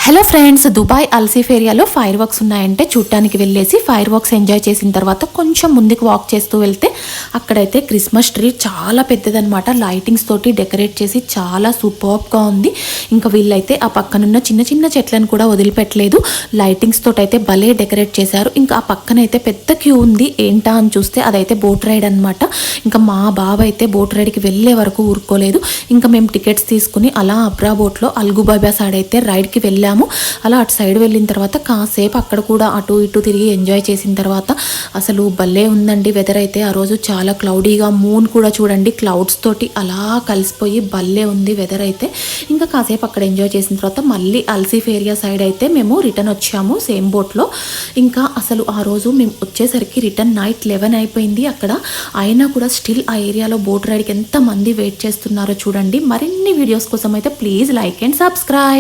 Hello friends, Dubai అల్సీఫ్ ఏరియాలో fire works ఉన్నాయంటే చూడటానికి వెళ్ళేసి ఫైర్ వర్క్స్ ఎంజాయ్ చేసిన తర్వాత కొంచెం ముందుకు వాక్ చేస్తూ వెళ్తే అక్కడైతే క్రిస్మస్ ట్రీ చాలా పెద్దదనమాట. లైటింగ్స్ తోటి డెకరేట్ చేసి చాలా సూపర్గా ఉంది. ఇంకా వీళ్ళైతే ఆ పక్కనున్న చిన్న చిన్న చెట్లను కూడా వదిలిపెట్టలేదు. లైటింగ్స్ తోటి అయితే భలే డెకరేట్ చేశారు. ఇంకా ఆ పక్కనైతే పెద్ద క్యూ ఉంది. ఏంటా అని చూస్తే అదైతే బోట్ రైడ్ అనమాట. ఇంకా మా బావ అయితే బోట్ రైడ్కి వెళ్ళే వరకు ఊరుకోలేదు. ఇంకా మేము టికెట్స్ తీసుకుని అలా అబ్రా బోట్లో అల్గుబాబా సైడ్ అయితే రైడ్కి వెళ్ళాము. అలా అటు సైడ్ వెళ్ళిన తర్వాత కాసేపు అక్కడ కూడా అటు ఇటు తిరిగి ఎంజాయ్ చేసిన తర్వాత అసలు భలే ఉందండి వెదర్ అయితే. ఆ రోజు చాలా క్లౌడీగా, మూన్ కూడా చూడండి క్లౌడ్స్ తోటి అలా కలిసిపోయి భలే ఉంది వెదర్ అయితే. ఇంకా కాసేపు అక్కడ ఎంజాయ్ చేసిన తర్వాత మళ్ళీ అల్సీఫ్ ఏరియా సైడ్ అయితే మేము రిటర్న్ వచ్చాము సేమ్ బోట్లో. ఇంకా అసలు ఆ రోజు మేము వచ్చేసరికి రిటర్న్ నైట్ 11 అయిపోయింది అక్కడ. అయినా కూడా స్టిల్ ఆ ఏరియాలో బోట్ రైడ్కి ఎంతమంది వెయిట్ చేస్తున్నారో చూడండి. మరిన్ని వీడియోస్ కోసం అయితే ప్లీజ్ లైక్ అండ్ సబ్స్క్రైబ్.